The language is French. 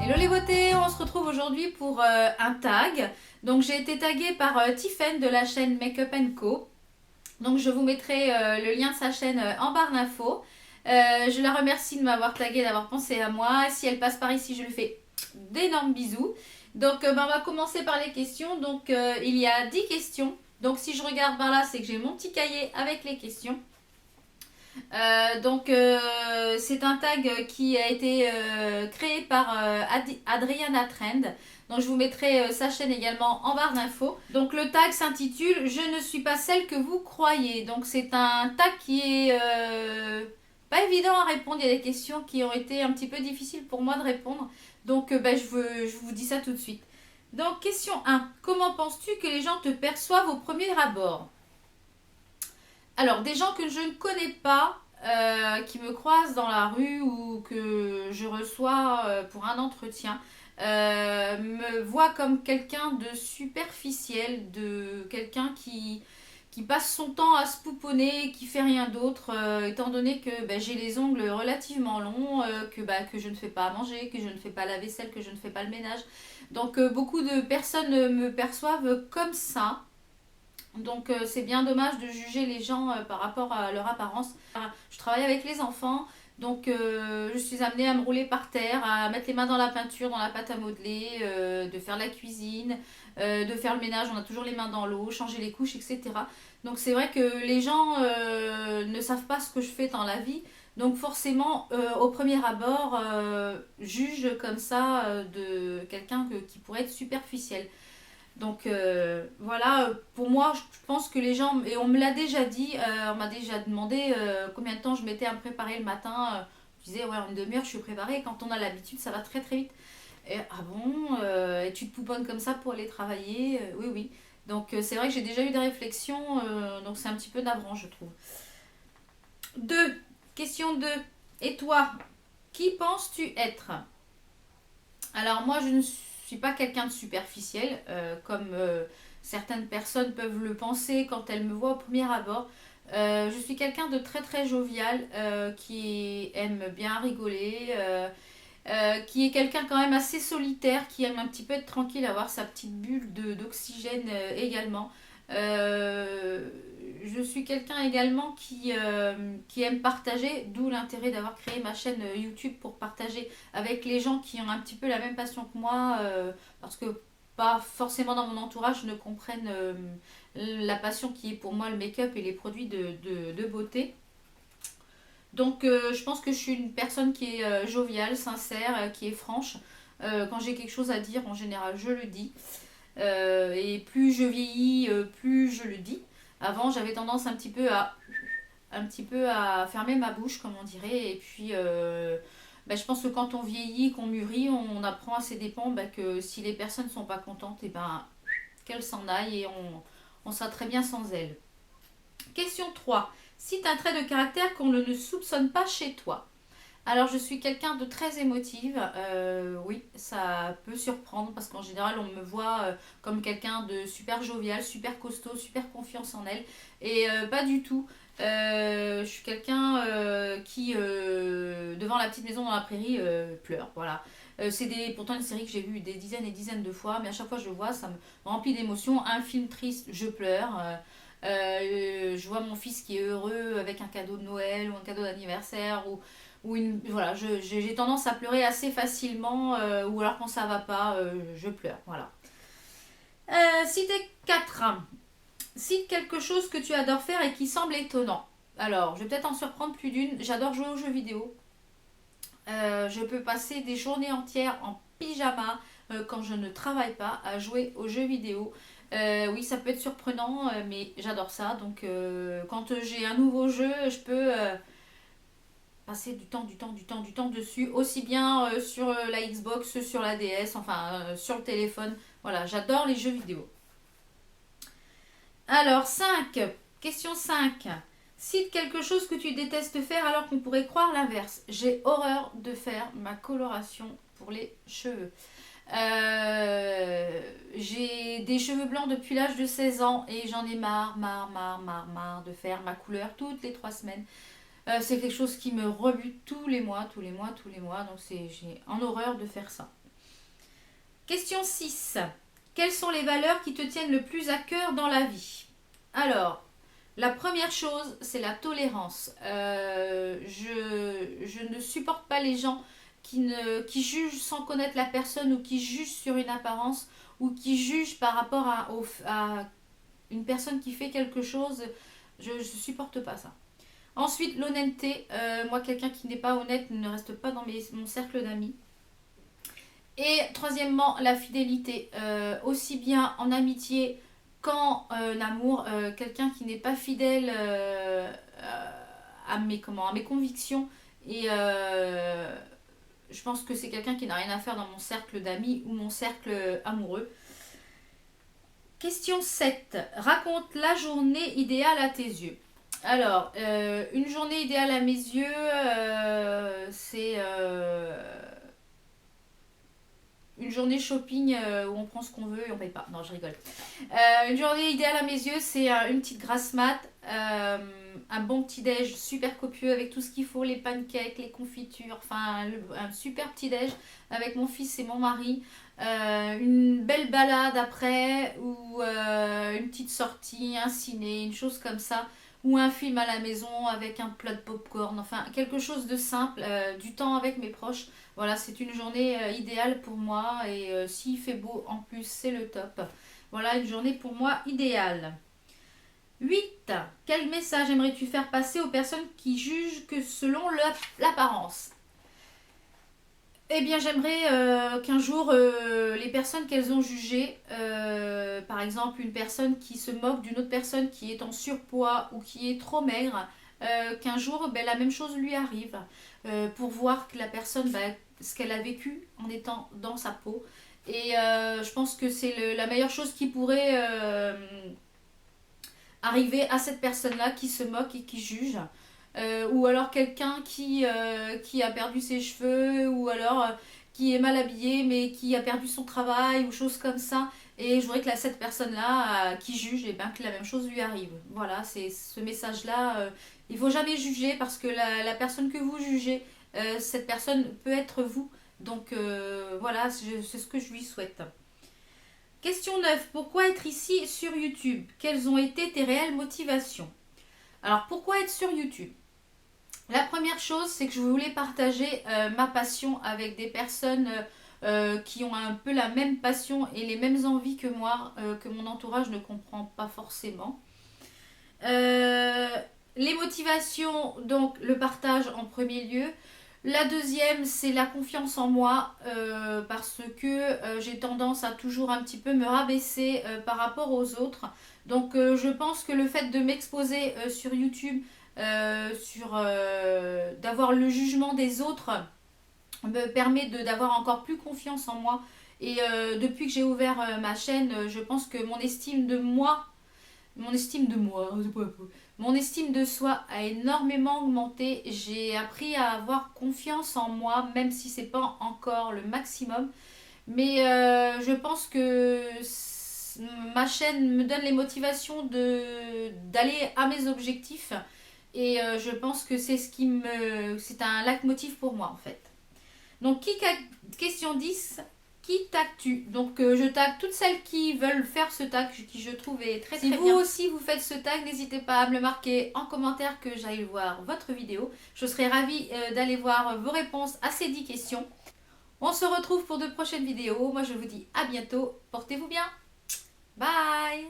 Hello les beautés, on se retrouve aujourd'hui pour un tag. Donc j'ai été taguée par Tiffen de la chaîne Makeup Co. Donc je vous mettrai le lien de sa chaîne en barre d'infos. Je la remercie de m'avoir taguée, d'avoir pensé à moi. Si elle passe par ici, je lui fais d'énormes bisous. Donc on va commencer par les questions. Donc il y a 10 questions. Donc si je regarde par là, c'est que j'ai mon petit cahier avec les questions. C'est un tag qui a été créé par Adriana Trend. Donc je vous mettrai sa chaîne également en barre d'infos. Donc le tag s'intitule Je ne suis pas celle que vous croyez. Donc c'est un tag qui est pas évident à répondre. Il y a des questions qui ont été un petit peu difficiles pour moi de répondre. Donc je vous dis ça tout de suite. Donc question 1. Comment penses-tu que les gens te perçoivent au premier abord? Alors, des gens que je ne connais pas, qui me croisent dans la rue ou que je reçois pour un entretien, me voient comme quelqu'un de superficiel, de quelqu'un qui passe son temps à se pouponner, qui fait rien d'autre, étant donné que j'ai les ongles relativement longs, que je ne fais pas à manger, que je ne fais pas la vaisselle, que je ne fais pas le ménage. Donc, beaucoup de personnes me perçoivent comme ça. Donc c'est bien dommage de juger les gens par rapport à leur apparence. Je travaille avec les enfants, donc je suis amenée à me rouler par terre, à mettre les mains dans la peinture, dans la pâte à modeler, de faire la cuisine, de faire le ménage, on a toujours les mains dans l'eau, changer les couches, etc. Donc c'est vrai que les gens ne savent pas ce que je fais dans la vie. Donc forcément, au premier abord, juge comme ça de quelqu'un qui pourrait être superficiel. Donc voilà, pour moi, je pense que les gens, et on me l'a déjà dit, on m'a déjà demandé combien de temps je mettais à me préparer le matin. Je disais, ouais, en une demi-heure, je suis préparée. Quand on a l'habitude, ça va très très vite. Et, ah bon, et tu te pouponnes comme ça pour aller travailler? Oui, oui. Donc c'est vrai que j'ai déjà eu des réflexions, donc c'est un petit peu navrant, je trouve. 2. Question 2. Et toi, qui penses-tu être? Alors moi, je ne suis pas quelqu'un de superficiel, comme certaines personnes peuvent le penser quand elles me voient au premier abord. Je suis quelqu'un de très très jovial, qui aime bien rigoler, qui est quelqu'un quand même assez solitaire, qui aime un petit peu être tranquille, avoir sa petite bulle d'oxygène également. Euh, je suis quelqu'un également qui aime partager, d'où l'intérêt d'avoir créé ma chaîne YouTube pour partager avec les gens qui ont un petit peu la même passion que moi, parce que pas forcément dans mon entourage ne comprennent la passion qui est pour moi le make-up et les produits de beauté. Donc je pense que je suis une personne qui est joviale, sincère, qui est franche. Quand j'ai quelque chose à dire, en général, je le dis. Et plus je vieillis, plus je le dis. Avant, j'avais tendance un petit peu à fermer ma bouche, comme on dirait. Et puis, je pense que quand on vieillit, qu'on mûrit, on apprend à ses dépens que si les personnes ne sont pas contentes, et qu'elles s'en aillent et on sera très bien sans elles. Question 3. Cite un trait de caractère qu'on ne soupçonne pas chez toi. Alors, je suis quelqu'un de très émotive. Oui, ça peut surprendre parce qu'en général, on me voit comme quelqu'un de super jovial, super costaud, super confiance en elle. Et pas du tout. Je suis quelqu'un qui, devant la petite maison dans la prairie, pleure. Voilà. Pourtant une série que j'ai vue des dizaines et dizaines de fois, mais à chaque fois que je vois, ça me remplit d'émotions. Un film triste, je pleure. Je vois mon fils qui est heureux avec un cadeau de Noël ou un cadeau d'anniversaire voilà, j'ai tendance à pleurer assez facilement, ou alors quand ça va pas, je pleure. Voilà. Citer 4. Cite quelque chose que tu adores faire et qui semble étonnant. Alors, je vais peut-être en surprendre plus d'une. J'adore jouer aux jeux vidéo. Je peux passer des journées entières en pyjama quand je ne travaille pas à jouer aux jeux vidéo. Oui, ça peut être surprenant, mais j'adore ça. Donc, quand j'ai un nouveau jeu, je peux passer du temps dessus, aussi bien sur la Xbox, sur la DS, enfin sur le téléphone. Voilà, j'adore les jeux vidéo. Alors, 5. Question 5. Cite quelque chose que tu détestes faire alors qu'on pourrait croire l'inverse. J'ai horreur de faire ma coloration pour les cheveux. J'ai des cheveux blancs depuis l'âge de 16 ans et j'en ai marre de faire ma couleur toutes les 3 semaines. C'est quelque chose qui me rebute tous les mois. Donc j'ai en horreur de faire ça. Question 6. Quelles sont les valeurs qui te tiennent le plus à cœur dans la vie? Alors, la première chose, c'est la tolérance. Je ne supporte pas les gens qui jugent sans connaître la personne ou qui jugent sur une apparence ou qui jugent par rapport à une personne qui fait quelque chose. Je ne supporte pas ça. Ensuite, l'honnêteté. Moi, quelqu'un qui n'est pas honnête ne reste pas dans mon cercle d'amis. Et troisièmement, la fidélité. Aussi bien en amitié qu'en amour. Quelqu'un qui n'est pas fidèle à mes convictions. Et je pense que c'est quelqu'un qui n'a rien à faire dans mon cercle d'amis ou mon cercle amoureux. Question 7. Raconte la journée idéale à tes yeux. Alors, une journée idéale à mes yeux, c'est une journée shopping où on prend ce qu'on veut et on paye pas. Non, je rigole. Une journée idéale à mes yeux, c'est une petite grasse mat, un bon petit déj super copieux avec tout ce qu'il faut, les pancakes, les confitures, enfin un super petit déj avec mon fils et mon mari. Une belle balade après ou une petite sortie, un ciné, une chose comme ça. Ou un film à la maison avec un plat de popcorn, enfin quelque chose de simple, du temps avec mes proches. Voilà, c'est une journée idéale pour moi et s'il fait beau en plus, c'est le top. Voilà une journée pour moi idéale. 8. Quel message aimerais-tu faire passer aux personnes qui jugent que selon l'apparence? Eh bien, j'aimerais qu'un jour, les personnes qu'elles ont jugées, par exemple une personne qui se moque d'une autre personne qui est en surpoids ou qui est trop maigre, qu'un jour, ben, la même chose lui arrive, pour voir que la personne, ben, ce qu'elle a vécu en étant dans sa peau. Et je pense que c'est la meilleure chose qui pourrait arriver à cette personne-là qui se moque et qui juge. Ou alors quelqu'un qui a perdu ses cheveux, ou alors qui est mal habillé mais qui a perdu son travail, ou choses comme ça. Et je voudrais que cette personne-là qui juge, et ben, que la même chose lui arrive. Voilà, c'est ce message-là. Il ne faut jamais juger parce que la personne que vous jugez, cette personne peut être vous. Donc voilà, c'est ce que je lui souhaite. Question 9. Pourquoi être ici sur YouTube? Quelles ont été tes réelles motivations? Alors pourquoi être sur YouTube? La première chose, c'est que je voulais partager ma passion avec des personnes qui ont un peu la même passion et les mêmes envies que moi, que mon entourage ne comprend pas forcément. Les motivations, donc le partage en premier lieu. La deuxième, c'est la confiance en moi, parce que j'ai tendance à toujours un petit peu me rabaisser par rapport aux autres. Donc je pense que le fait de m'exposer sur YouTube, d'avoir le jugement des autres, me permet d'avoir encore plus confiance en moi. Et depuis que j'ai ouvert ma chaîne, je pense que mon estime de moi, mon estime de soi a énormément augmenté. J'ai appris à avoir confiance en moi, même si c'est pas encore le maximum. Mais je pense que ma chaîne me donne les motivations d'aller à mes objectifs. Et je pense que c'est un leitmotiv pour moi en fait. Donc, question 10. Qui tagues-tu? Donc je tag toutes celles qui veulent faire ce tag, qui je trouve est très très bien. Si vous aussi vous faites ce tag, n'hésitez pas à me le marquer en commentaire que j'aille voir votre vidéo. Je serai ravie d'aller voir vos réponses à ces 10 questions. On se retrouve pour de prochaines vidéos. Moi je vous dis à bientôt. Portez-vous bien. Bye.